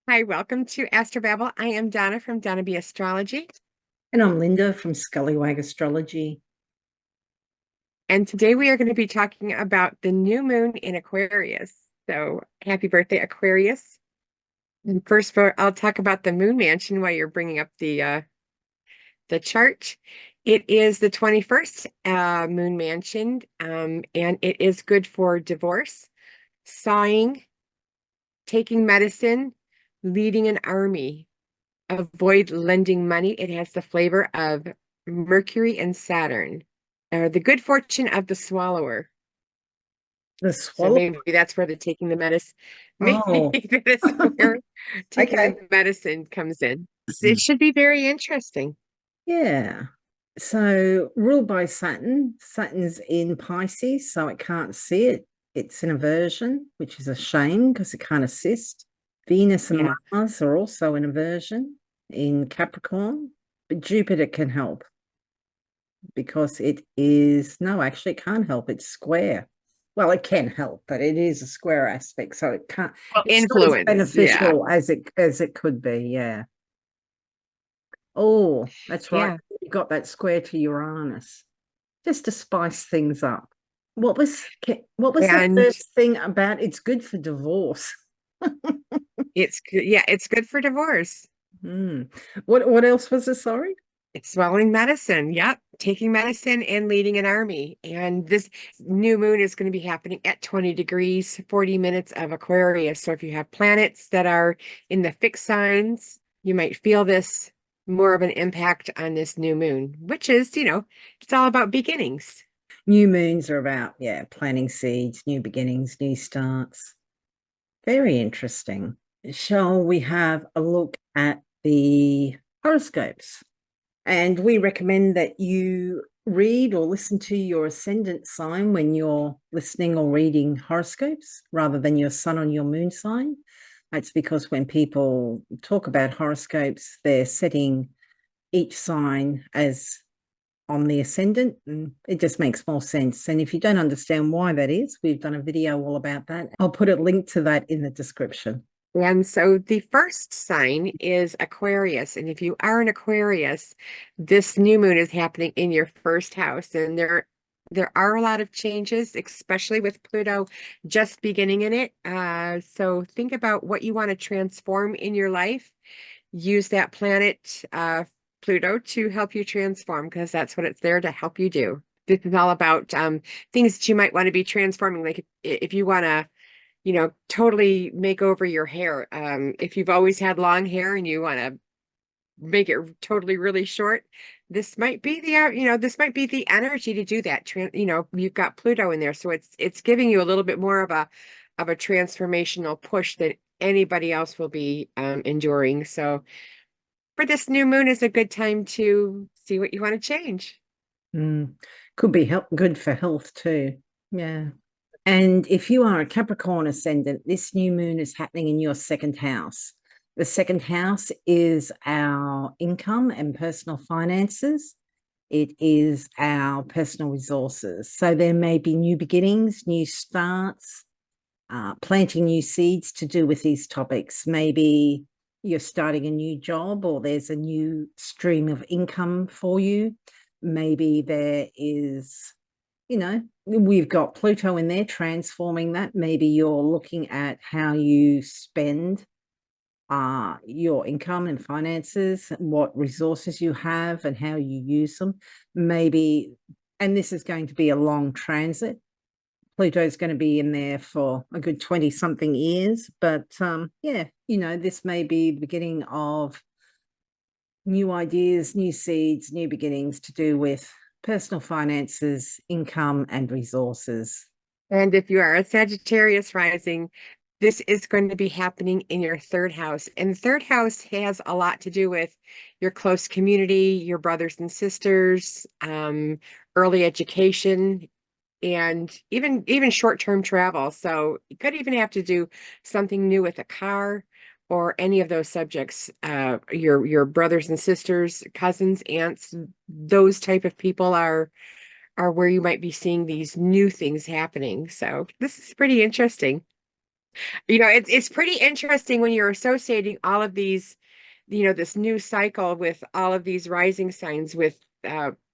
Hi, welcome to Astrobabble. I am Donna from Donna B Astrology, And I'm Lynda from Scullywag Astrology. and today we are going to be talking about the new moon in Aquarius. So, happy birthday, Aquarius! And first, I'll talk about the moon mansion while you're bringing up the chart. It is the 21st moon mansion, and it is good for divorce, sawing, taking medicine, leading an army. Avoid lending money. It has the flavor of Mercury and Saturn, or the good fortune of the swallower. The So swallow. maybe that's where the taking the medicine, Oh, maybe that's where taking okay. the medicine comes in. So it should be very interesting. Yeah. So ruled by Saturn. Saturn's in Pisces, so it can't see it. It's an aversion, which is a shame because it can't assist. Venus and Yeah. Mars are also an aversion in Capricorn, but Jupiter can help because it is, no, actually, it can't help. It's square. Well, it can help, but it is a square aspect, so it can't. Well, It's not as influence. Yeah. beneficial as it could be. Yeah. Oh, that's right. Yeah. You got that square to Uranus just to spice things up. What was the And first thing about it's good for divorce? it's good for divorce. Hmm. What else was it? Sorry. It's swallowing medicine. Yep. Taking medicine and leading an army. And this new moon is going to be happening at 20 degrees, 40 minutes of Aquarius. So if you have planets that are in the fixed signs, you might feel this more of an impact on this new moon, which is, it's all about beginnings. New moons are about, yeah, planting seeds, new beginnings, new starts. Very interesting. Shall we have a look at the horoscopes? And we recommend that you read or listen to your ascendant sign when you're listening or reading horoscopes rather than your sun or your moon sign. That's because when people talk about horoscopes, they're setting each sign as on the ascendant, and it just makes more sense. And if you don't understand why that is, we've done a video all about that. I'll put a link to that in the description. And so the first sign is Aquarius. And if you are an Aquarius, this new moon is happening in your first house. And there are a lot of changes, especially with Pluto just beginning in it. So think about what you want to transform in your life. Use that planet, Pluto, to help you transform, because that's what it's there to help you do. This is all about things that you might want to be transforming. Like if you want to totally make over your hair. If you've always had long hair and you want to make it totally really short, this might be this might be the energy to do that. You've got Pluto in there, so it's giving you a little bit more of a transformational push that anybody else will be enduring. So for this new moon is a good time to see what you want to change. Mm. Could be good for health too. Yeah. And if you are a Capricorn ascendant, this new moon is happening in your second house. The second house is our income and personal finances. It is our personal resources. So there may be new beginnings, new starts, planting new seeds to do with these topics. Maybe you're starting a new job or there's a new stream of income for you. Maybe there is, we've got Pluto in there transforming that. Maybe you're looking at how you spend your income and finances, what resources you have and how you use them. Maybe, and this is going to be a long transit. Pluto is going to be in there for a good 20 something years. But yeah, this may be the beginning of new ideas, new seeds, new beginnings to do with personal finances, income, and resources. And if you are a Sagittarius rising, this is going to be happening in your third house. And the third house has a lot to do with your close community, your brothers and sisters, early education, and even short-term travel. So you could even have to do something new with a car or any of those subjects. Your brothers and sisters, cousins, aunts, those type of people are where you might be seeing these new things happening. So this is pretty interesting. It's pretty interesting when you're associating all of these, this new cycle with all of these rising signs with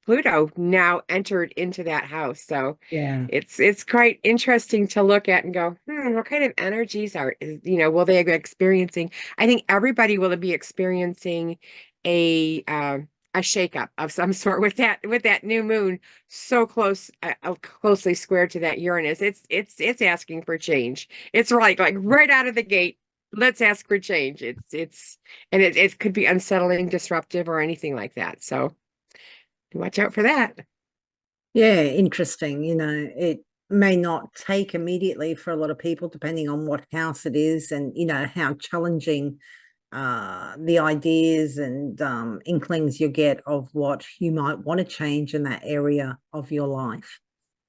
Pluto now entered into that house. So Yeah. it's quite interesting to look at and go, what kind of energies will they be experiencing? I think everybody will be experiencing a uh, a shakeup of some sort with that new moon so closely squared to that Uranus. It's asking for change. It's like right out of the gate. Let's ask for change. It could be unsettling, disruptive, or anything like that. So watch out for that. Yeah, interesting. It may not take immediately for a lot of people, depending on what house it is and, how challenging the ideas and inklings you get of what you might want to change in that area of your life.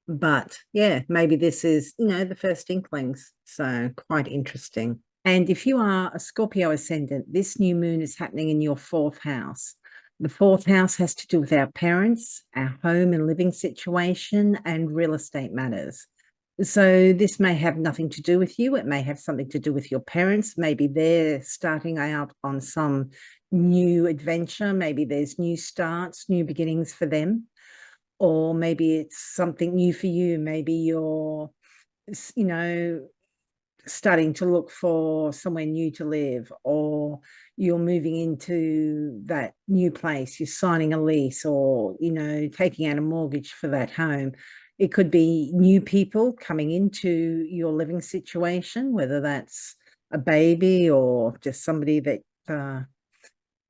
But yeah, maybe this is, the first inklings. So quite interesting. And if you are a Scorpio ascendant, this new moon is happening in your fourth house. The fourth house has to do with our parents, our home and living situation, and real estate matters. So this may have nothing to do with you. It may have something to do with your parents. Maybe they're starting out on some new adventure. Maybe there's new starts, new beginnings for them. Or maybe it's something new for you. Maybe you're, you know, starting to look for somewhere new to live, or you're moving into that new place, you're signing a lease, or taking out a mortgage for that home. It could be new people coming into your living situation, whether that's a baby or just somebody that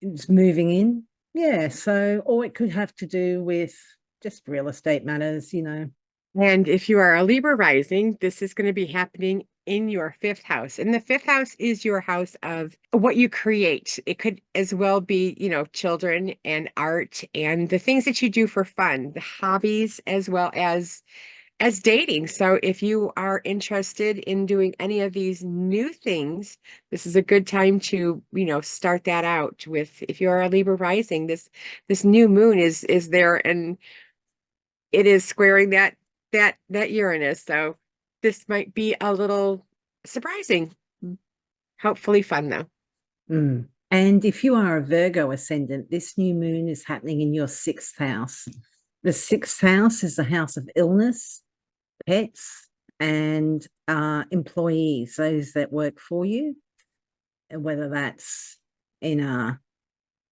is moving in. Yeah, so, or it could have to do with just real estate matters. And if you are a Libra rising, this is going to be happening in your fifth house. And the fifth house is your house of what you create. It could as well be, children and art and the things that you do for fun, the hobbies as well as dating. So if you are interested in doing any of these new things, this is a good time to, start that out with. If you are a Libra rising, this new moon is there, and it is squaring that Uranus. So this might be a little surprising. Hopefully fun though. Mm. And if you are a Virgo ascendant, this new moon is happening in your sixth house. The sixth house is the house of illness, pets, and employees, those that work for you, whether that's in a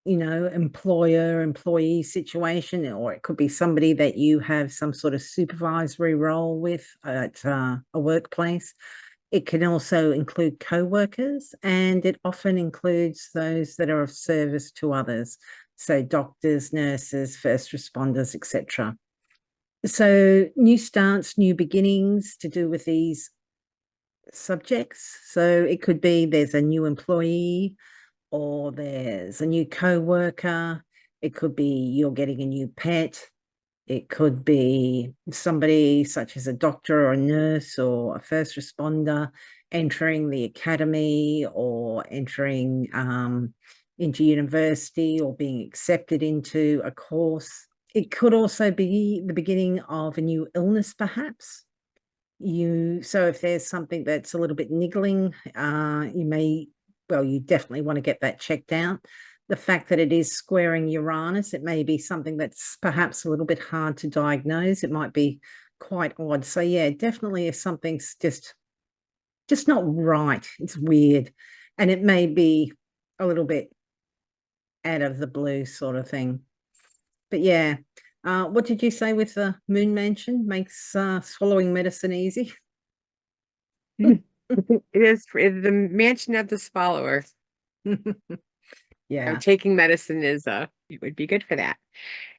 employer employee situation, or it could be somebody that you have some sort of supervisory role with at a workplace. It can also include co-workers, and it often includes those that are of service to others, so doctors, nurses, first responders, etc. So new starts, new beginnings to do with these subjects. So it could be there's a new employee, or there's a new co-worker. It could be you're getting a new pet. It could be somebody such as a doctor or a nurse or a first responder entering the academy, or entering into university, or being accepted into a course. It could also be the beginning of a new illness, perhaps. So if there's something that's a little bit niggling, you definitely want to get that checked out. The fact that it is squaring Uranus, it may be something that's perhaps a little bit hard to diagnose. It might be quite odd. So yeah, definitely if something's just not right, it's weird. And it may be a little bit out of the blue sort of thing. But yeah, what did you say with the moon mansion? Makes swallowing medicine easy. It's the mansion of the swallower. Yeah. Taking medicine it would be good for that.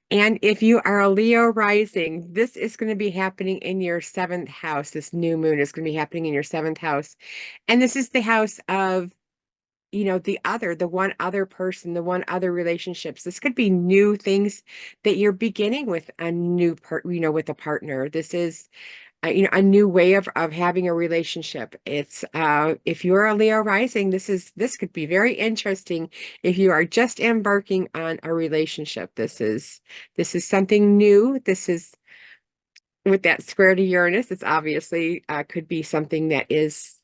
And if you are a Leo rising, this is going to be happening in your seventh house. This new moon is going to be happening in your seventh house. And this is the house of, the one other person, the one other relationships. This could be new things that you're beginning with a new with a partner. This is a new way of having a relationship. It's if you're a Leo rising, this could be very interesting if you are just embarking on a relationship. This is something new. This is with that square to Uranus. It's obviously could be something that is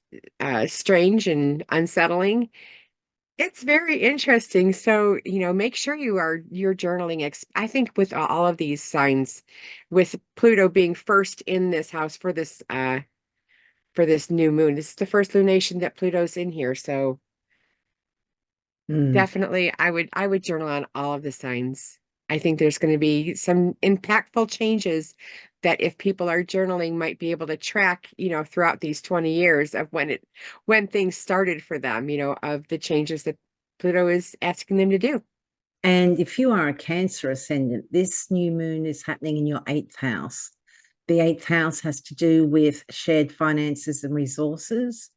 strange and unsettling. It's very interesting. So, make sure you're journaling. I think with all of these signs, with Pluto being first in this house for this new moon. This is the first lunation that Pluto's in here. So Mm. definitely I would journal on all of the signs. I think there's going to be some impactful changes that if people are journaling might be able to track, throughout these 20 years of when things started for them, of the changes that Pluto is asking them to do. And if you are a Cancer ascendant, this new moon is happening in your eighth house. The eighth house has to do with shared finances and resources,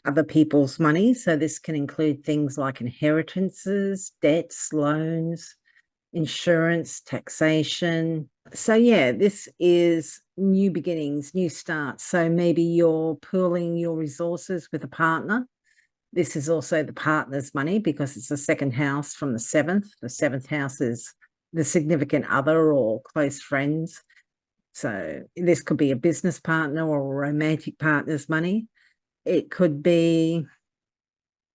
other people's money. So this can include things like inheritances, debts, loans, insurance, taxation. So yeah, this is new beginnings, new starts. So maybe you're pooling your resources with a partner. This is also the partner's money because it's the second house from the seventh. The seventh house is the significant other or close friends. So this could be a business partner or a romantic partner's money. It could be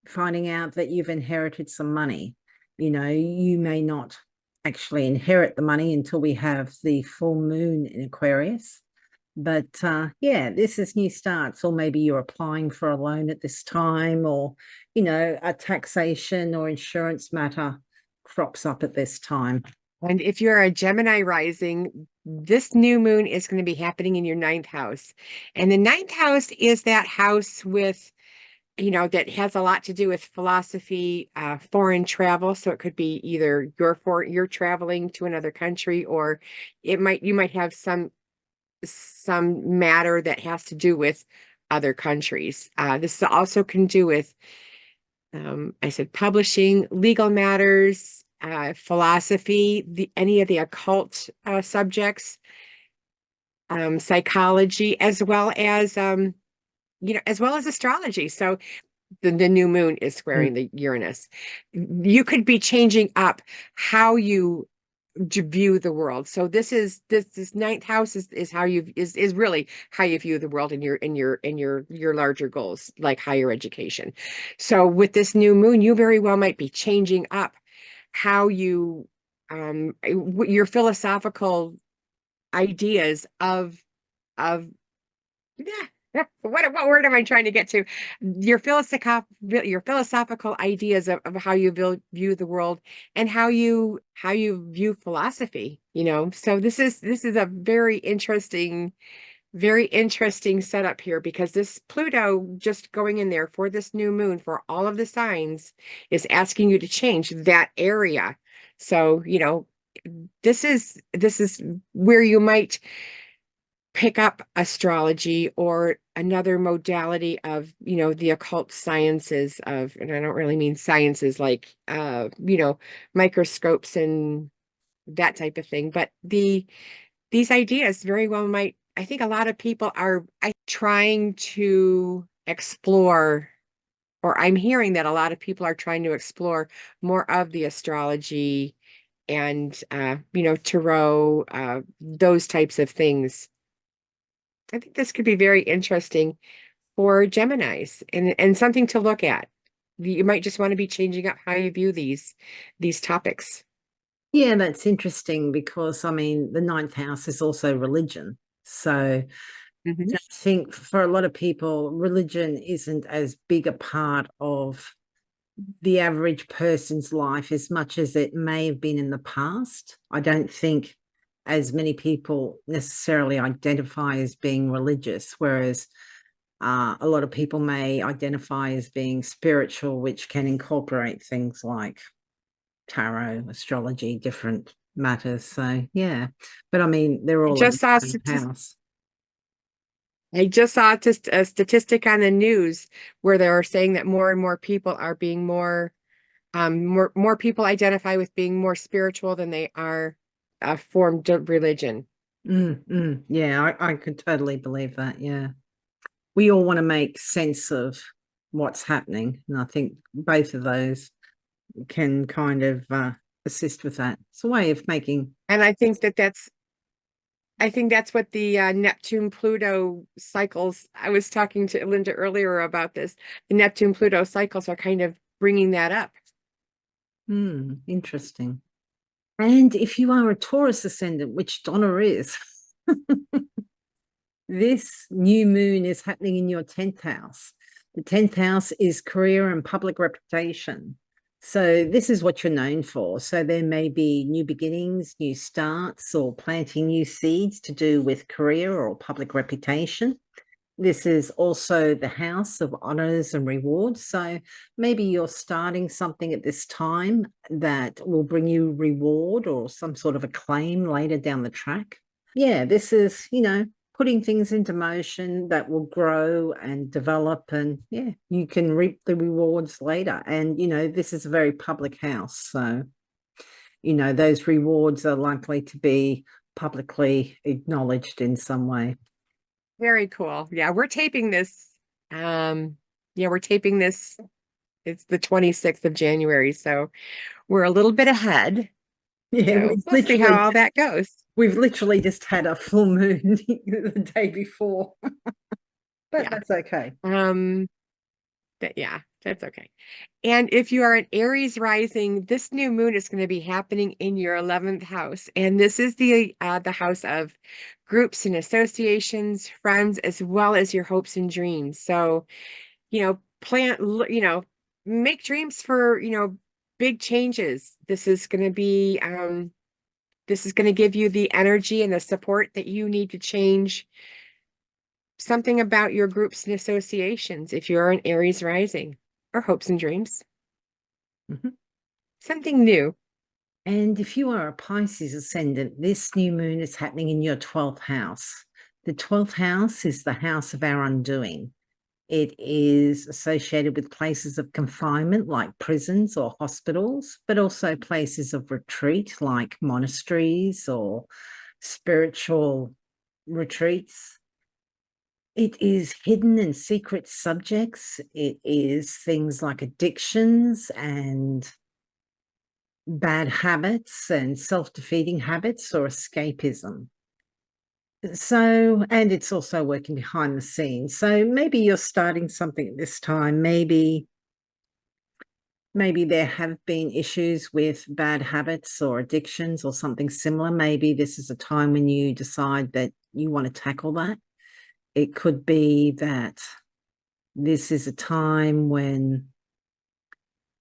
finding out that you've inherited some money. You may not actually inherit the money until we have the full moon in Aquarius. But yeah, this is new starts, or maybe you're applying for a loan at this time, or, a taxation or insurance matter crops up at this time. And if you're a Gemini rising, this new moon is going to be happening in your ninth house. And the ninth house is that house with that has a lot to do with philosophy, foreign travel. So it could be either you're traveling to another country, or you might have some matter that has to do with other countries. This also can do with, I said, publishing, legal matters, philosophy, any of the occult subjects, psychology, as well as astrology. So the new moon is Mm. squaring the Uranus. You could be changing up how you to view the world. So this ninth house is how you is really how you view the world in your larger goals, like higher education. So with this new moon, you very well might be changing up how you your philosophical ideas of yeah. What word am I trying to get to? Your philosophical ideas of how you view the world, and how you view philosophy, So this is a very interesting setup here, because this Pluto just going in there for this new moon for all of the signs is asking you to change that area. So, this is where you might pick up astrology or another modality of, the occult sciences and I don't really mean sciences like, microscopes and that type of thing, but these ideas very well might, I think a lot of people are trying to explore, or I'm hearing that a lot of people are trying to explore more of the astrology and, tarot, those types of things. I think this could be very interesting for Geminis, and something to look at. You might just want to be changing up how you view these topics. Yeah, that's interesting because, I mean, the ninth house is also religion. So Mhm. I think for a lot of people, religion isn't as big a part of the average person's life as much as it may have been in the past. I don't think as many people necessarily identify as being religious, whereas a lot of people may identify as being spiritual, which can incorporate things like tarot, astrology, different matters. So yeah, but I mean, they're I all in just saw the same house. I just saw a statistic on the news where they are saying that more and more people are being more people identify with being more spiritual than they are a formed of religion. Yeah, I could totally believe that. Yeah, we all want to make sense of what's happening, and I think both of those can kind of assist with that. It's a way of making And I think that I think that's what the Neptune Pluto cycles. I was talking to Lynda earlier about this. The Neptune Pluto cycles are kind of bringing that up. Interesting. And if you are a Taurus ascendant, which Donna is, this new moon is happening in your 10th house. The 10th house is career and public reputation. So this is what you're known for. So there may be new beginnings, new starts, or planting new seeds to do with career or public reputation. This is also the house of honors and rewards. So maybe you're starting something at this time that will bring you reward or some sort of acclaim later down the track. Yeah, this is, putting things into motion that will grow and develop, and yeah, you can reap the rewards later. And this is a very public house, so those rewards are likely to be publicly acknowledged in some way. Very cool. Yeah, we're taping this. We're taping this. It's the 26th of January, so we're a little bit ahead. Yeah, So we'll see how all that goes. We've literally just had a full moon the day before. But Yeah. that's okay. That's okay. And if you are an Aries rising, this new moon is going to be happening in your 11th house. And this is the house of groups and associations, friends, as well as your hopes and dreams. So, make dreams for, big changes. This is going to give you the energy and the support that you need to change something about your groups and associations if you're an Aries rising, or hopes and dreams. Something new. And if you are a Pisces ascendant, this new moon is happening in your 12th house. The 12th house is the house of our undoing. It is associated with places of confinement like prisons or hospitals, but also places of retreat like monasteries or spiritual retreats. It is hidden and secret subjects. It is things like addictions and bad habits and self-defeating habits or escapism. So, and it's also working behind the scenes. So maybe you're starting something at this time. Maybe there have been issues with bad habits or addictions or something similar. Maybe this is a time when you decide that you want to tackle that. It could be that this is a time when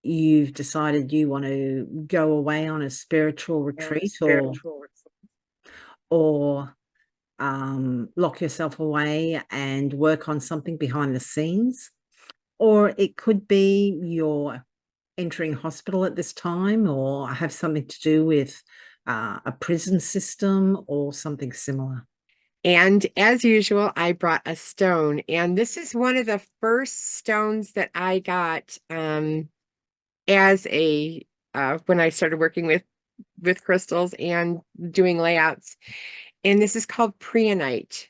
you've decided you want to go away on a spiritual retreat or lock yourself away and work on something behind the scenes. Or it could be you're entering hospital at this time or have something to do with a prison system or something similar. And as usual, I brought a stone. And this is one of the first stones that I got as when I started working with crystals and doing layouts. And this is called Prehnite.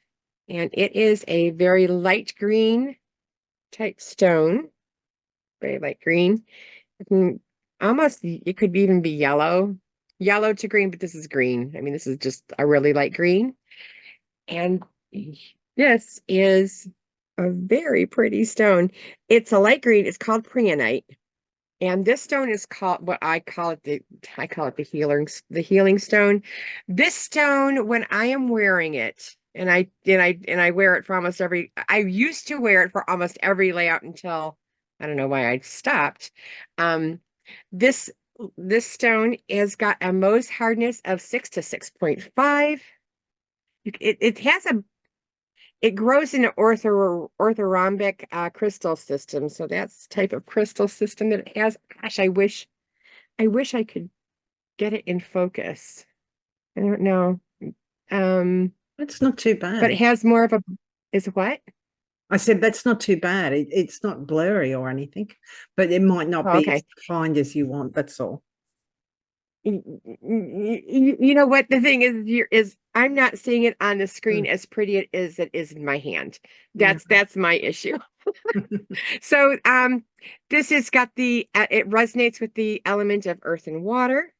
And it is a very light green type stone. Very light green. Almost, it could even be yellow to green, but this is green. I mean, this is just a really light green. And this is a very pretty stone. It's a light green. It's called Prehnite. And this stone is called what I call it the healing stone. This stone, when I am wearing it, and I wear it for almost I used to wear it for almost every layout until I don't know why I stopped. This stone has got a Mohs hardness of 6 to 6.5. It grows in an orthorhombic crystal system. So that's the type of crystal system that it has. Gosh, I wish I could get it in focus. I don't know. It's not too bad. But it has more of is what? I said that's not too bad. It's not blurry or anything, but it might not be as defined as you want. That's all. You know what the thing is I'm not seeing it on the screen as pretty as it is in my hand. That's my issue. So this has got it resonates with the element of earth and water.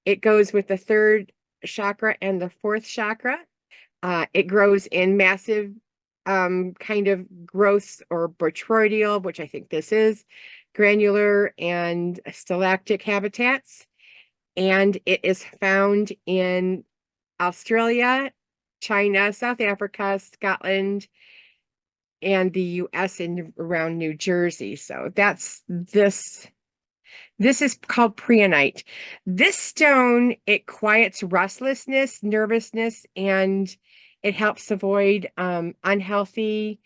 It goes with the third chakra and the fourth chakra. It grows in massive kind of growths or botryoidal, which I think this is, granular and stalactic habitats. And it is found in Australia, China, South Africa, Scotland, and the US and around New Jersey. So that's this. This is called Prehnite. This stone, it quiets restlessness, nervousness, and it helps avoid unhealthy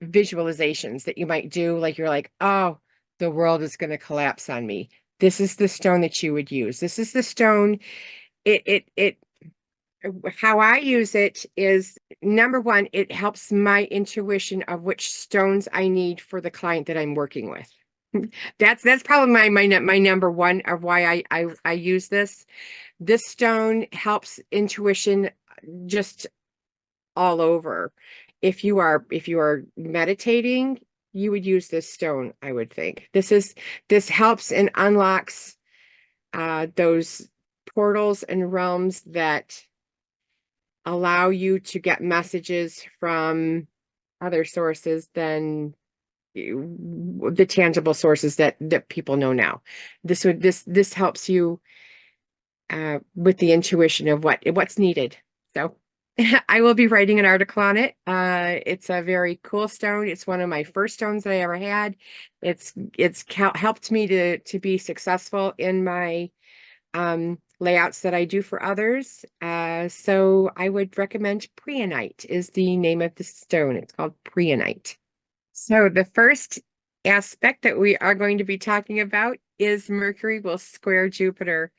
visualizations that you might do. Like you're like, oh, the world is going to collapse on me. This is the stone that you would use. This is the stone. It how I use it is number one, it helps my intuition of which stones I need for the client that I'm working with. That's probably my number one of why I use this. This stone helps intuition just all over. If you are meditating, you would use this stone, I would think. This helps and unlocks those portals and realms that allow you to get messages from other sources than the tangible sources that people know now. This helps you with the intuition of what's needed. So I will be writing an article on it. It's a very cool stone. It's one of my first stones that I ever had. It's helped me to be successful in my layouts that I do for others. So I would recommend Prehnite is the name of the stone. It's called Prehnite. So the first aspect that we are going to be talking about is Mercury will square Jupiter.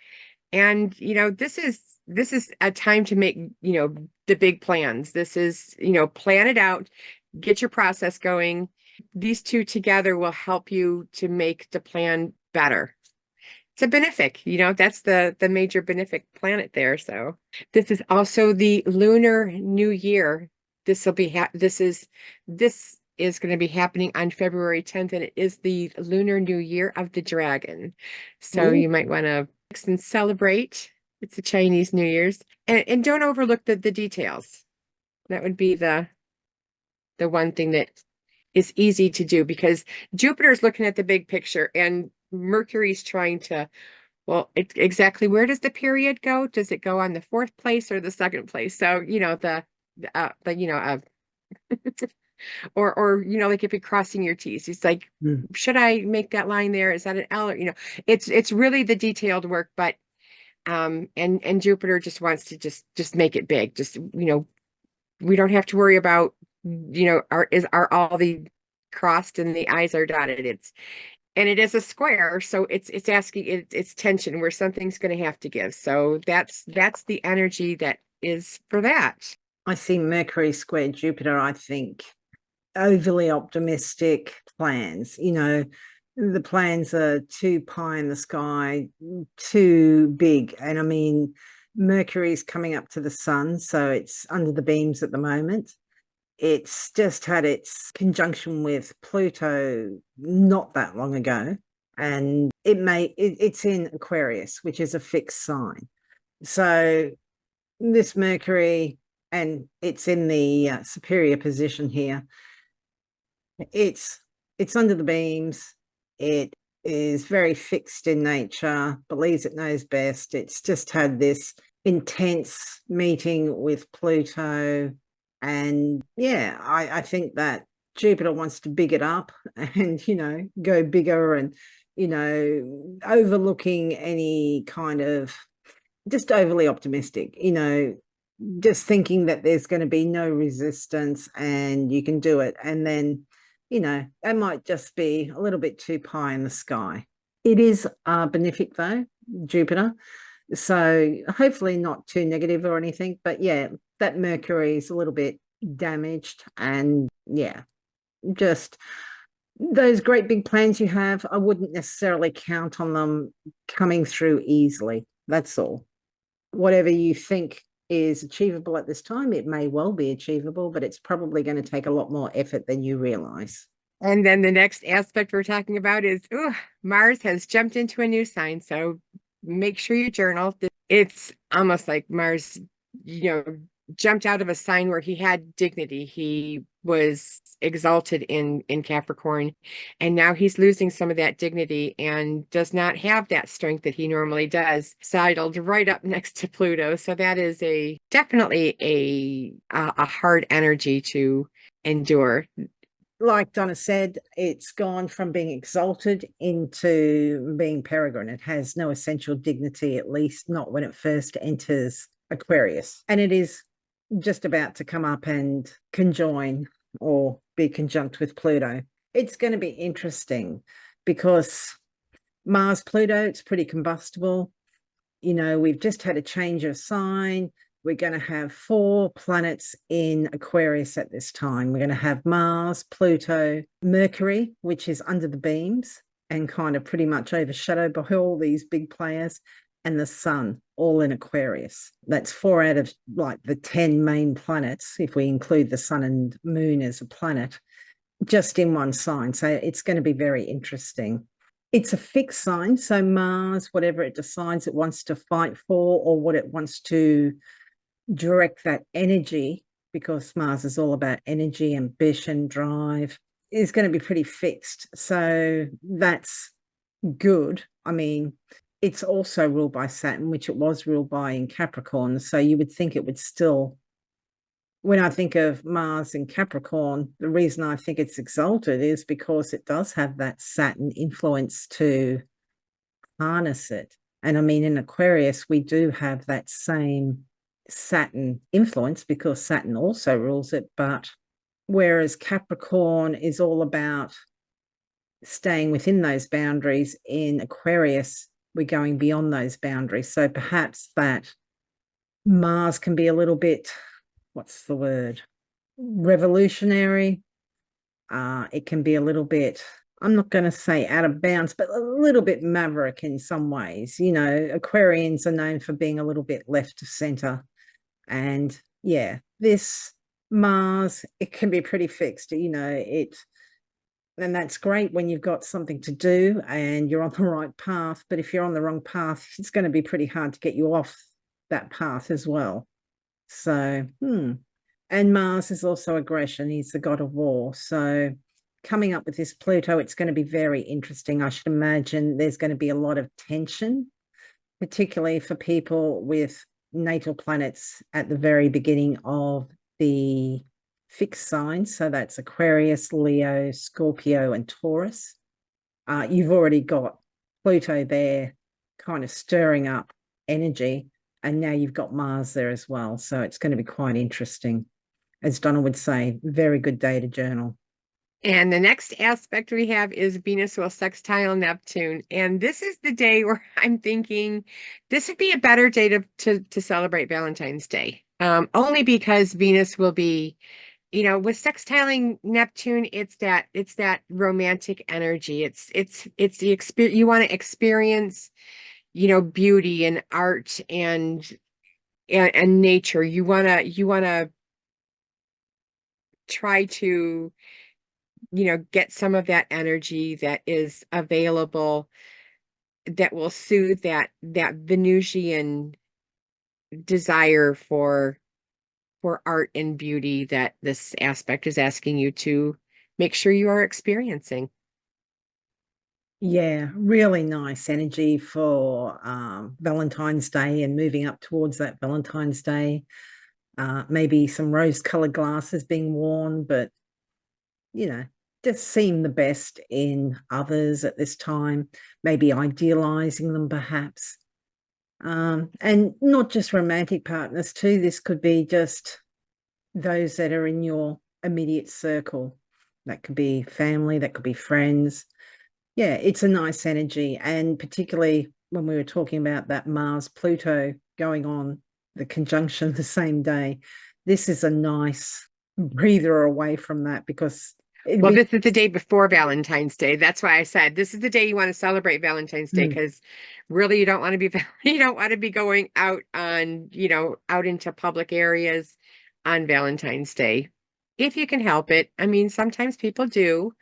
And this is a time to make, the big plans. This is, plan it out, get your process going. These two together will help you to make the plan better. It's a benefic, that's the major benefic planet there. So this is also the lunar new year. This is going to be happening on February 10th, and it is the lunar new year of the dragon. So you might want to mix and celebrate. It's a Chinese New Year's, and don't overlook the details. That would be the one thing that is easy to do, because Jupiter's looking at the big picture and Mercury's trying to, well, exactly where does the period go? Does it go on the fourth place or the second place? So, or like if you're crossing your T's, it's like, should I make that line there? Is that an L? Or, it's really the detailed work, but and Jupiter just wants to just make it big. Just, we don't have to worry about, are all the crossed and the I's are dotted. It is a square, so it's asking it's tension where something's going to have to give. So that's the energy that is for that. I see Mercury square Jupiter, I think overly optimistic plans. The plans are too pie in the sky, too big. And I mean, Mercury's coming up to the sun, so it's under the beams at the moment. It's just had its conjunction with Pluto not that long ago, and it's in Aquarius, which is a fixed sign. So this Mercury, and it's in the superior position here. It's under the beams. It is very fixed in nature, believes it knows best. It's just had this intense meeting with Pluto. And yeah, I think that Jupiter wants to big it up and, go bigger and, overlooking any kind of just overly optimistic, just thinking that there's going to be no resistance and you can do it. And then, it might just be a little bit too pie in the sky. It is benefic though, Jupiter. So hopefully not too negative or anything, but yeah, that Mercury is a little bit damaged. And yeah, just those great big plans you have, I wouldn't necessarily count on them coming through easily. That's all. Whatever you think is achievable at this time, it may well be achievable, but it's probably going to take a lot more effort than you realize. And then the next aspect we're talking about is, Mars has jumped into a new sign. So make sure you journal. It's almost like Mars, jumped out of a sign where he had dignity. He was exalted in Capricorn, and now he's losing some of that dignity and does not have that strength that he normally does. Sidled right up next to Pluto, so that is a definitely a hard energy to endure. Like Donna said, it's gone from being exalted into being peregrine. It has no essential dignity, at least not when it first enters Aquarius. And it is just about to come up and conjoin or be conjunct with Pluto. It's going to be interesting because Mars Pluto, it's pretty combustible. You know, we've just had a change of sign. We're going to have 4 planets in Aquarius at this time. We're going to have Mars, Pluto, Mercury, which is under the beams and kind of pretty much overshadowed by all these big players, and the Sun, all in Aquarius. That's 4 out of like the 10 main planets, if we include the Sun and Moon as a planet, just in one sign. So it's going to be very interesting. It's a fixed sign. So Mars, whatever it decides it wants to fight for or what it wants to direct that energy, because Mars is all about energy, ambition, drive, is going to be pretty fixed. So that's good. I mean, it's also ruled by Saturn, which it was ruled by in Capricorn. So you would think it would still, when I think of Mars in Capricorn, the reason I think it's exalted is because it does have that Saturn influence to harness it. And I mean, in Aquarius, we do have that same Saturn influence because Saturn also rules it. But whereas Capricorn is all about staying within those boundaries, in Aquarius, we're going beyond those boundaries. So perhaps that Mars can be a little bit, what's the word? Revolutionary. It can be a little bit, I'm not going to say out of bounds, but a little bit maverick in some ways. You know, Aquarians are known for being a little bit left of center. And yeah, this Mars, it can be pretty fixed, you know, and that's great when you've got something to do and you're on the right path. But if you're on the wrong path, it's going to be pretty hard to get you off that path as well. So, and Mars is also aggression. He's the god of war. So coming up with this Pluto, it's going to be very interesting. I should imagine there's going to be a lot of tension, particularly for people with natal planets at the very beginning of the fixed signs. So that's Aquarius, Leo, Scorpio, and Taurus. You've already got Pluto there kind of stirring up energy. And now you've got Mars there as well. So it's going to be quite interesting. As Donna would say, very good day to journal. And the next aspect we have is Venus will sextile Neptune. And this is the day where I'm thinking this would be a better day to celebrate Valentine's Day. Only because Venus will be, you know, with sextiling Neptune, it's that romantic energy. It's the experience you want to experience, you know, beauty and art and nature. You wanna try to, you know, get some of that energy that is available that will soothe that Venusian desire for art and beauty that this aspect is asking you to make sure you are experiencing. Yeah, really nice energy for Valentine's Day and moving up towards that Valentine's Day. Maybe some rose-colored glasses being worn, but you know, just seem the best in others at this time, maybe idealizing them perhaps. And not just romantic partners too. This could be just those that are in your immediate circle. That could be family, that could be friends. Yeah, it's a nice energy. And particularly when we were talking about that Mars Pluto going on the conjunction the same day, this is a nice breather away from that because Well, this is the day before Valentine's Day. That's why I said this is the day you want to celebrate Valentine's Day, because really you don't want to be you don't want to be going out on, you know, out into public areas on Valentine's Day. If you can help it. I mean, sometimes people do,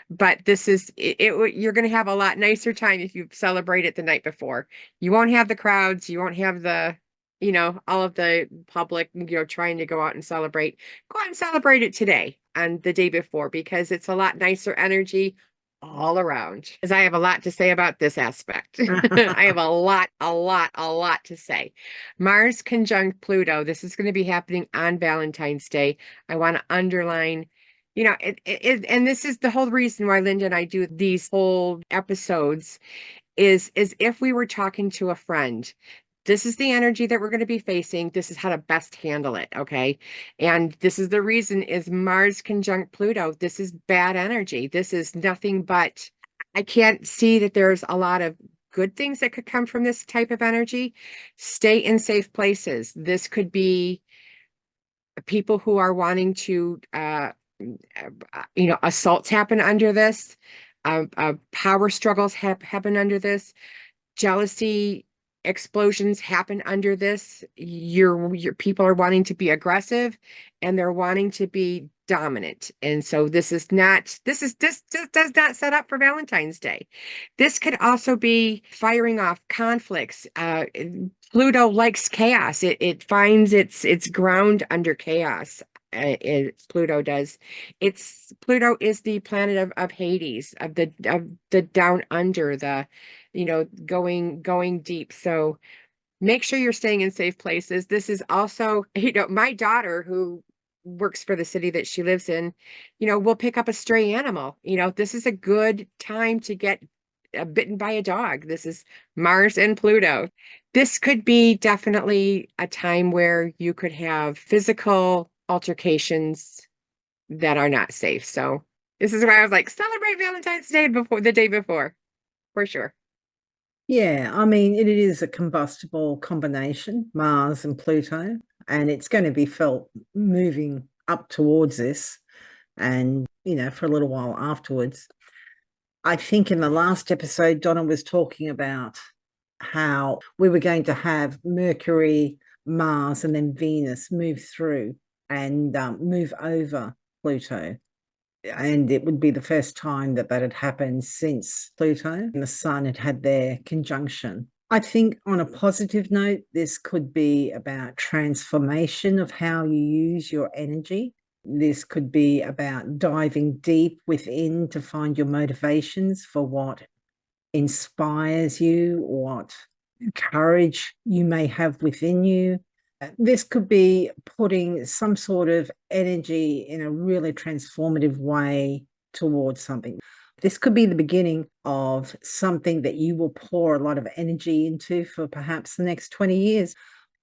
but this is you're going to have a lot nicer time if you celebrate it the night before. You won't have the crowds, you won't have the all of the public, trying to go out and celebrate. Go out and celebrate it today and the day before, because it's a lot nicer energy all around. Because I have a lot to say about this aspect. I have a lot to say. Mars conjunct Pluto. This is going to be happening on Valentine's Day. I want to underline, and this is the whole reason why Lynda and I do these whole episodes is if we were talking to a friend, this is the energy that we're going to be facing. This is how to best handle it. Okay. And this is the reason is Mars conjunct Pluto. This is bad energy. This is nothing but, I can't see that there's a lot of good things that could come from this type of energy. Stay in safe places. This could be people who are wanting to, assaults happen under this. Power struggles happen under this. Jealousy explosions happen under this. Your people are wanting to be aggressive and they're wanting to be dominant. And so this does not set up for Valentine's Day. This could also be firing off conflicts. Pluto likes chaos. It finds its ground under chaos. Pluto does. Pluto is the planet of Hades, of the down under, the going deep. So make sure you're staying in safe places. This is also, my daughter who works for the city that she lives in, will pick up a stray animal. This is a good time to get bitten by a dog. This is Mars and Pluto. This could be definitely a time where you could have physical altercations that are not safe. So this is why I was like, celebrate Valentine's Day the day before, for sure. Yeah, I mean, it is a combustible combination, Mars and Pluto, and it's going to be felt moving up towards this and, for a little while afterwards. I think in the last episode, Donna was talking about how we were going to have Mercury, Mars, and then Venus move through and move over Pluto. And it would be the first time that had happened since Pluto and the Sun had their conjunction. I think on a positive note, this could be about transformation of how you use your energy. This could be about diving deep within to find your motivations for what inspires you, what courage you may have within you. This could be putting some sort of energy in a really transformative way towards something. This could be the beginning of something that you will pour a lot of energy into for perhaps the next 20 years.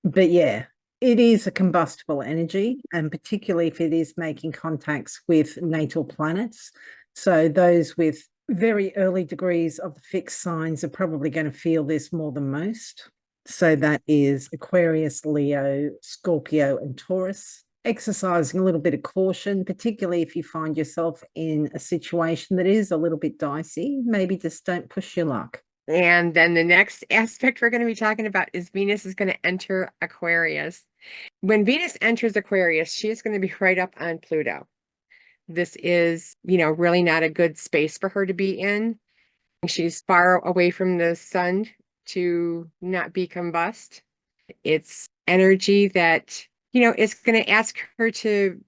But yeah, it is a combustible energy, and particularly if it is making contacts with natal planets. So those with very early degrees of the fixed signs are probably going to feel this more than most. So that is Aquarius, Leo, Scorpio, and Taurus. Exercising a little bit of caution, particularly if you find yourself in a situation that is a little bit dicey. Maybe just don't push your luck. And then the next aspect we're going to be talking about is Venus is going to enter Aquarius. When Venus enters Aquarius, she is going to be right up on Pluto. This is, really not a good space for her to be in. She's far away from the sun to not be combust. It's energy that, is going to ask her to,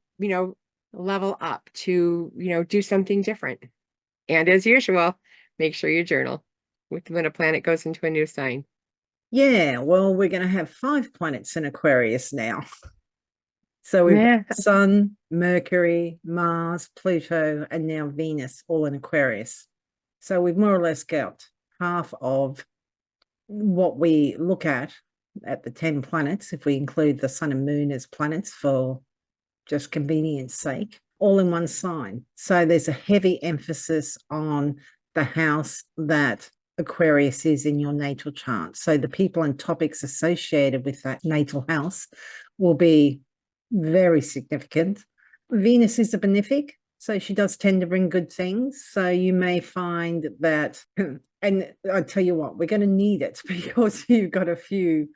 level up, to, do something different. And as usual, make sure you journal when a planet goes into a new sign. Yeah, well, we're going to have 5 planets in Aquarius now. So we've got Sun, Mercury, Mars, Pluto, and now Venus all in Aquarius. So we've more or less got half of what we look at the 10 planets, if we include the Sun and Moon as planets for just convenience sake, all in one sign. So there's a heavy emphasis on the house that Aquarius is in your natal chart. So the people and topics associated with that natal house will be very significant. Venus is a benefic, so she does tend to bring good things. So you may find that, and I tell you what, we're going to need it because you've got a few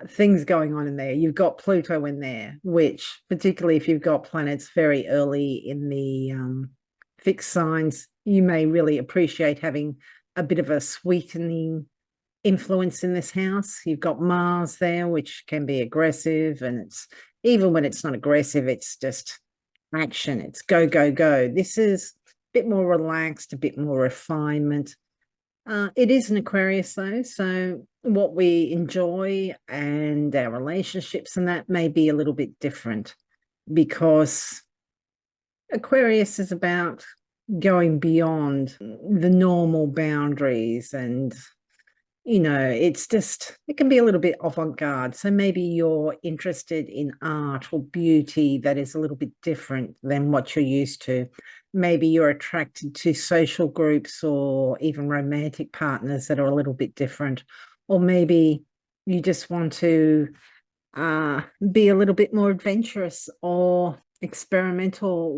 things going on in there. You've got Pluto in there, which particularly if you've got planets very early in the fixed signs, you may really appreciate having a bit of a sweetening influence in this house. You've got Mars there, which can be aggressive, and it's even when it's not aggressive, it's just action. It's go, go, go. This is a bit more relaxed, a bit more refinement. It is an Aquarius though, so what we enjoy and our relationships and that may be a little bit different, because Aquarius is about going beyond the normal boundaries, and it's just, it can be a little bit avant-garde. So maybe you're interested in art or beauty that is a little bit different than what you're used to. Maybe you're attracted to social groups or even romantic partners that are a little bit different. Or maybe you just want to be a little bit more adventurous or experimental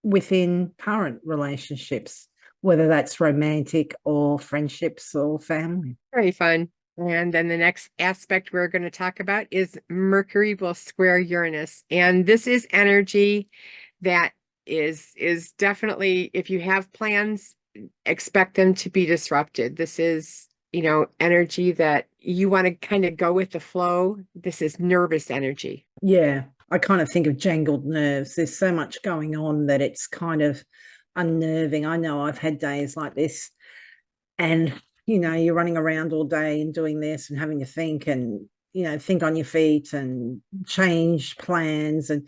within current relationships, whether that's romantic or friendships or family. Very fun. And then the next aspect we're going to talk about is Mercury will square Uranus. And this is energy that is definitely, if you have plans, expect them to be disrupted. This is, energy that you want to kind of go with the flow. This is nervous energy. Yeah, I kind of think of jangled nerves. There's so much going on that it's kind of unnerving. I know I've had days like this, and you're running around all day and doing this and having to think and think on your feet and change plans, and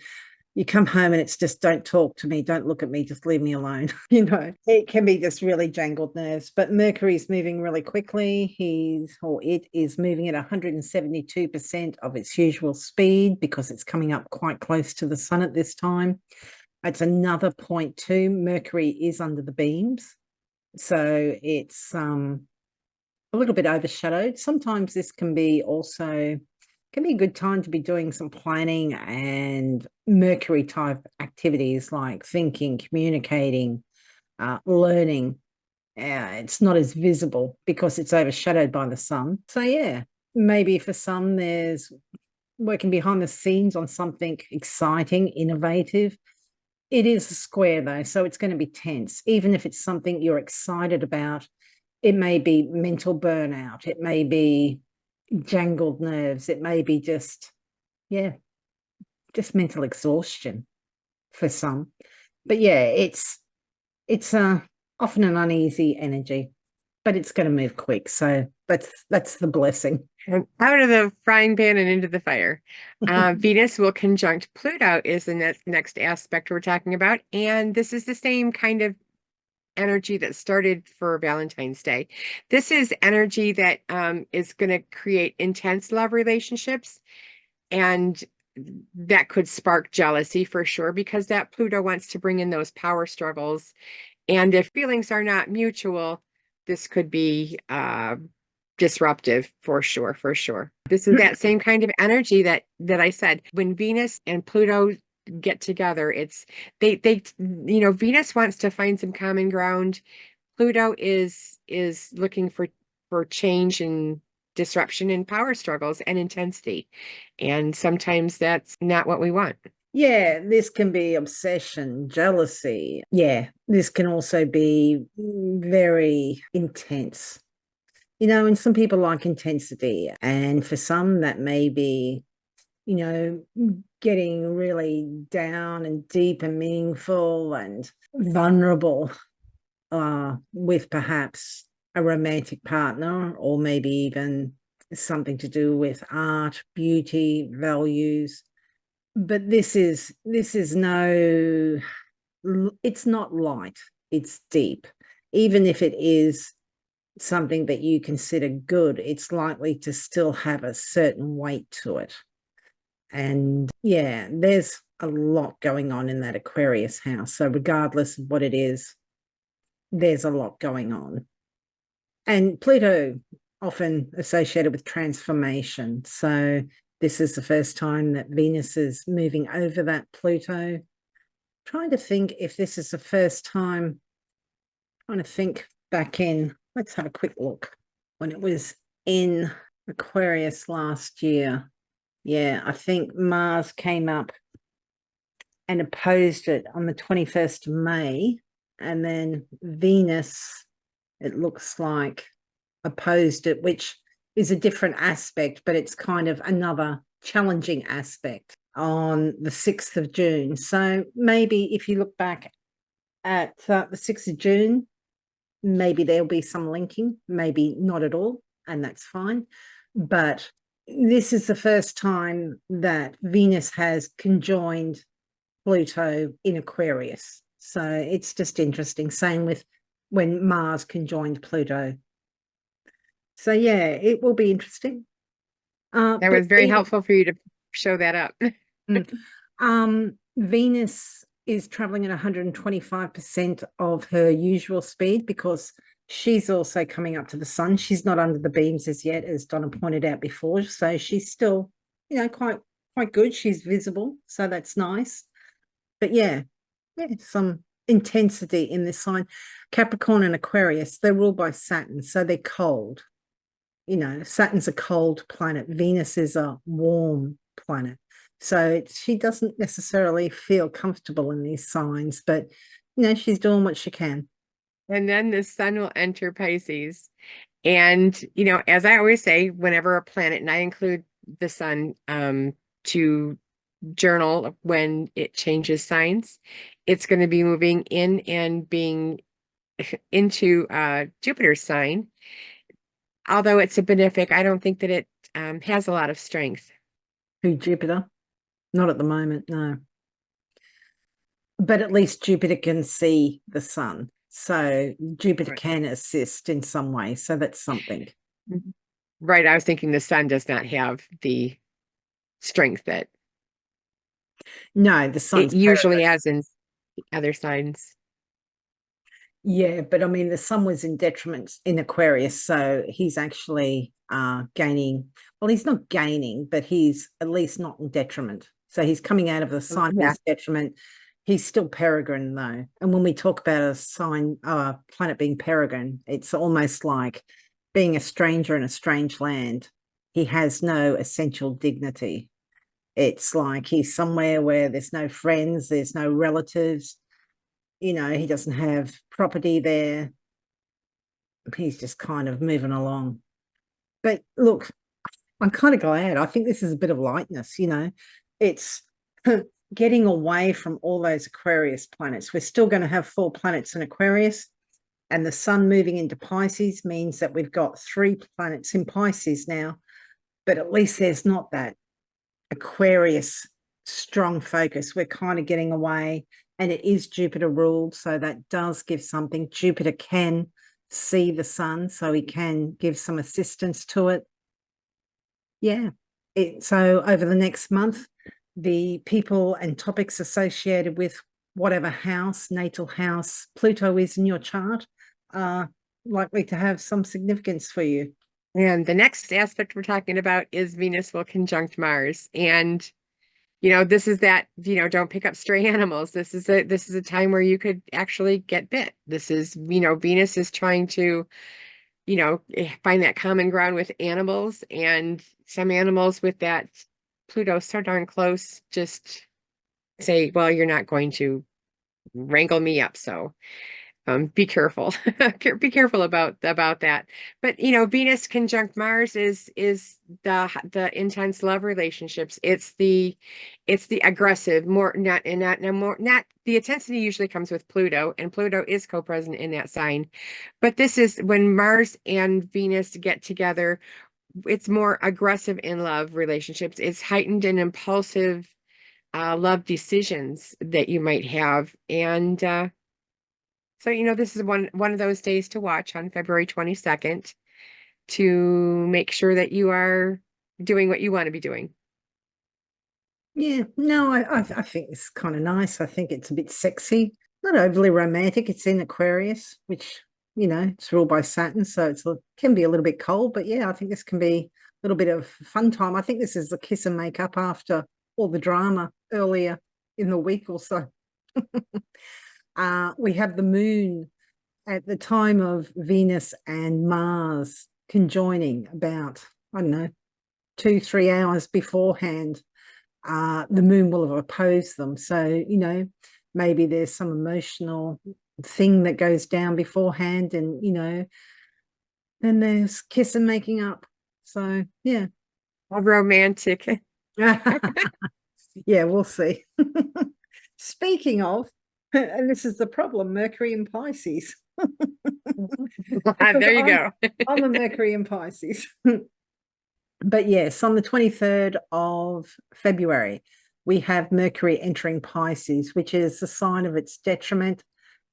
you come home and it's just, don't talk to me, don't look at me, just leave me alone. It can be just really jangled nerves. But Mercury's moving really quickly. It is moving at 172% of its usual speed, because it's coming up quite close to the sun at this time. It's another 0.2. Mercury is under the beams, so it's a little bit overshadowed. Sometimes this can be a good time to be doing some planning and Mercury type activities like thinking, communicating, learning. It's not as visible because it's overshadowed by the sun. So yeah, maybe for some there's working behind the scenes on something exciting, innovative. It is a square though, so it's going to be tense. Even if it's something you're excited about, it may be mental burnout. It may be jangled nerves. It may be just mental exhaustion for some. But yeah, it's often an uneasy energy, but it's going to move quick. So that's the blessing. And out of the frying pan and into the fire. Venus will conjunct Pluto is the next aspect we're talking about. And this is the same kind of energy that started for Valentine's Day. This is energy that is going to create intense love relationships, and that could spark jealousy for sure, because that Pluto wants to bring in those power struggles. And if feelings are not mutual, this could be disruptive for sure, for sure. This is that same kind of energy that I said. When Venus and Pluto get together, it's they Venus wants to find some common ground. Pluto is looking for change and disruption and power struggles and intensity, and sometimes that's not what we want. Yeah, this can be obsession, jealousy. Yeah, this can also be very intense. And some people like intensity, and for some that may be getting really down and deep and meaningful and vulnerable with perhaps a romantic partner, or maybe even something to do with art, beauty, values. But this is no, it's not light, it's deep. Even if it is something that you consider good, it's likely to still have a certain weight to it. And yeah, there's a lot going on in that Aquarius house. So regardless of what it is, there's a lot going on. And Pluto often associated with transformation. So this is the first time that Venus is moving over that Pluto. Trying to think if this is the first time, trying to think back in, let's have a quick look. When it was in Aquarius last year, yeah, I think Mars came up and opposed it on the 21st of May. And then Venus, it looks like, opposed it, which is a different aspect, but it's kind of another challenging aspect on the 6th of June. So maybe if you look back at the 6th of June, maybe there'll be some linking, maybe not at all, and that's fine. But this is the first time that Venus has conjoined Pluto in Aquarius. So it's just interesting. Same with when Mars conjoined Pluto. So yeah, it will be interesting. That But was very helpful for you to show that up. Venus is traveling at 125% of her usual speed because she's also coming up to the sun. She's not under the beams as yet, as Donna pointed out before. So she's still, quite good. She's visible, so that's nice. But yeah, some intensity in this sign. Capricorn and Aquarius, they're ruled by Saturn, so they're cold. Saturn's a cold planet. Venus is a warm planet. So she doesn't necessarily feel comfortable in these signs, but, she's doing what she can. And then the sun will enter Pisces. And, as I always say, whenever a planet, and I include the sun to journal when it changes signs, it's going to be moving in and being into Jupiter's sign. Although it's a benefic, I don't think that it has a lot of strength. To Jupiter? Not at the moment, no. But at least Jupiter can see the sun. So Jupiter can assist in some way. So that's something. Right. I was thinking the sun does not have the strength that no, the sun it usually has in other signs. Yeah, but I mean, the sun was in detriment in Aquarius, so he's actually gaining. Well, he's not gaining, but he's at least not in detriment. So he's coming out of the sign of his detriment. He's still peregrine, though. And when we talk about a sign, planet being peregrine, it's almost like being a stranger in a strange land. He has no essential dignity. It's like he's somewhere where there's no friends, there's no relatives. He doesn't have property there. He's just kind of moving along. But look, I'm kind of glad. I think this is a bit of lightness, It's getting away from all those Aquarius planets. We're still going to have 4 planets in Aquarius, and the sun moving into Pisces means that we've got 3 planets in Pisces now, but at least there's not that Aquarius strong focus. We're kind of getting away, and it is Jupiter ruled, so that does give something. Jupiter can see the sun, so he can give some assistance to it. Yeah. So over the next month, the people and topics associated with whatever house, natal house, Pluto is in your chart are likely to have some significance for you. And the next aspect we're talking about is Venus will conjunct Mars. And, this is that, don't pick up stray animals. This is a time where you could actually get bit. This is, Venus is trying to, find that common ground with animals, and some animals with that Pluto so darn close just say, well, you're not going to wrangle me up. So be careful. Be careful about that. But Venus conjunct Mars is the intense love relationships. It's the aggressive, more not the intensity usually comes with Pluto, and Pluto is co-present in that sign. But this is when Mars and Venus get together, it's more aggressive in love relationships. It's heightened and impulsive love decisions that you might have. And so, this is one of those days to watch on February 22nd to make sure that you are doing what you want to be doing. Yeah, no, I think it's kind of nice. I think it's a bit sexy, not overly romantic. It's in Aquarius, which, it's ruled by Saturn, so it can be a little bit cold. But yeah, I think this can be a little bit of fun time. I think this is the kiss and make up after all the drama earlier in the week or so. We have the moon at the time of Venus and Mars conjoining about, I don't know, 2-3 hours beforehand. The moon will have opposed them. So, maybe there's some emotional thing that goes down beforehand, and, Then there's kiss and making up. So yeah. All romantic. Yeah, we'll see. Speaking of, and this is the problem, Mercury in Pisces. Because There you go. I'm a Mercury in Pisces. But yes, on the 23rd of February, we have Mercury entering Pisces, which is a sign of its detriment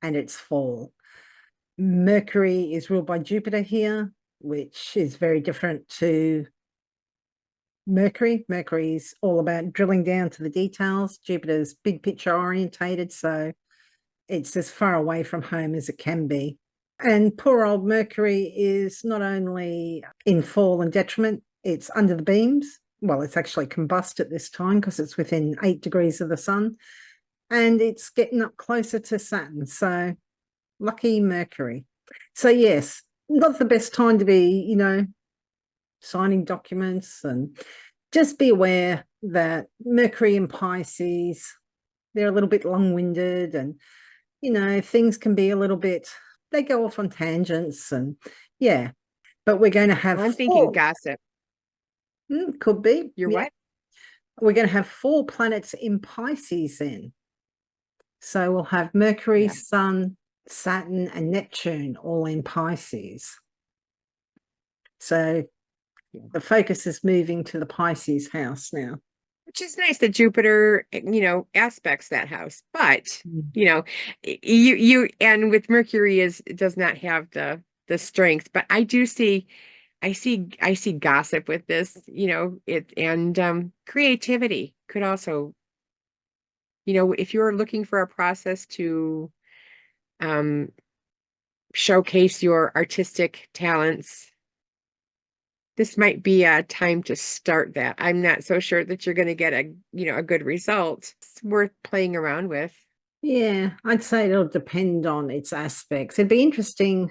and its fall. Mercury is ruled by Jupiter here, which is very different to Mercury. Mercury is all about drilling down to the details. Jupiter's big picture orientated, so it's as far away from home as it can be. And poor old Mercury is not only in fall and detriment, it's under the beams. Well, it's actually combust at this time because it's within 8 degrees of the sun, and it's getting up closer to Saturn. So lucky Mercury. So yes, not the best time to be, signing documents, and just be aware that Mercury in Pisces, they're a little bit long-winded, and things can be a little bit, they go off on tangents, and yeah, but we're going to have I'm thinking gossip. Could be. You're Yeah. what? We're going to have 4 planets in Pisces then. So we'll have Mercury, Yeah. Sun, Saturn, and Neptune all in Pisces. So the focus is moving to the Pisces house now. Which is nice that Jupiter, aspects that house. But, you and with Mercury it does not have the strength. But I see gossip with this, and creativity could also, if you're looking for a process to um showcase your artistic talents, this might be a time to start that. I'm not so sure that you're going to get a good result. It's worth playing around with. Yeah, I'd say it'll depend on its aspects. It'd be interesting,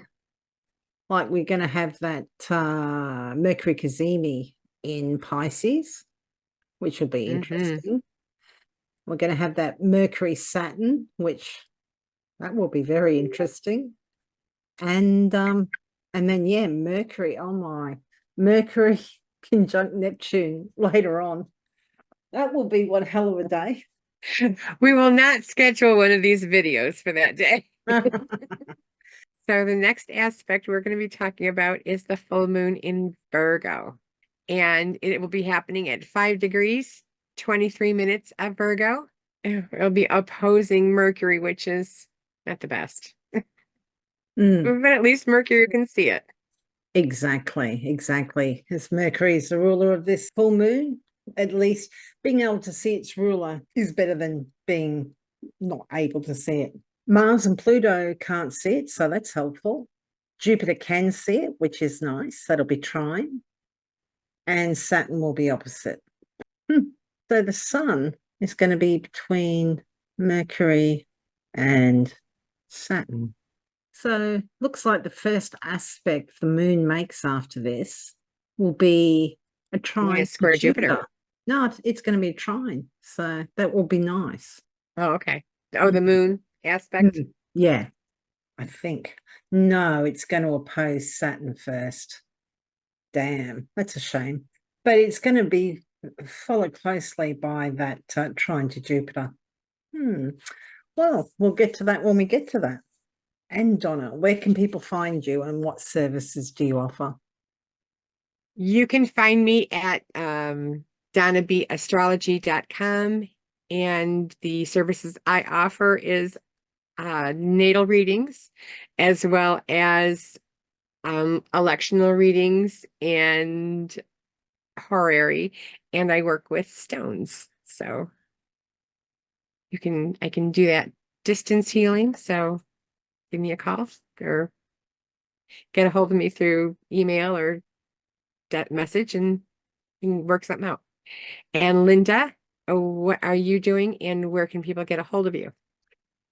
like we're going to have that Mercury Cazimi in Pisces, which will be interesting. We're going to have that Mercury Saturn, which that will be very interesting. And then yeah, Mercury, oh my, Mercury conjunct Neptune later on. That will be one hell of a day. We will not schedule one of these videos for that day. So the next aspect we're going to be talking about is the full moon in Virgo. And it will be happening at 5 degrees, 23 minutes of Virgo. It'll be opposing Mercury, which is not the best. But at least Mercury can see it. Exactly. As Mercury is the ruler of this full moon, at least being able to see its ruler is better than being not able to see it. Mars and Pluto can't see it, so that's helpful. Jupiter can see it, which is nice. That'll be trine. And Saturn will be opposite. So the sun is going to be between Mercury and Saturn. So looks like the first aspect the moon makes after this will be a trine to Square Jupiter. Jupiter. No, it's going to be a trine. So that will be nice. Oh, okay. Oh, the moon aspect. Yeah, I think. No, it's going to oppose Saturn first. Damn, that's a shame. But it's going to be followed closely by that trine to Jupiter. Well, we'll get to that when we get to that. And Donna, where can people find you and what services do you offer? You can find me at donnabastrology.com, and the services I offer is natal readings as well as electional readings and horary, and I work with stones. So I can do that distance healing. So give me a call or get a hold of me through email or that message, and you can work something out. And Lynda, what are you doing and where can people get a hold of you?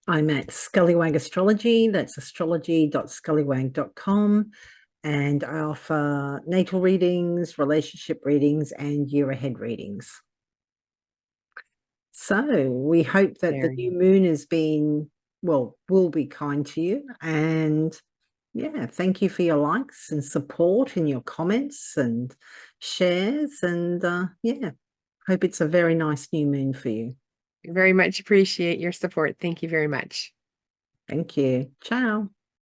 I'm at Scullywag Astrology. That's astrology.scullywag.com. And I offer natal readings, relationship readings, and year ahead readings. So we hope that the new moon has been, will be kind to you. And yeah, thank you for your likes and support and your comments and shares. And yeah, hope it's a very nice new moon for you. Very much appreciate your support. Thank you very much. Thank you. Ciao.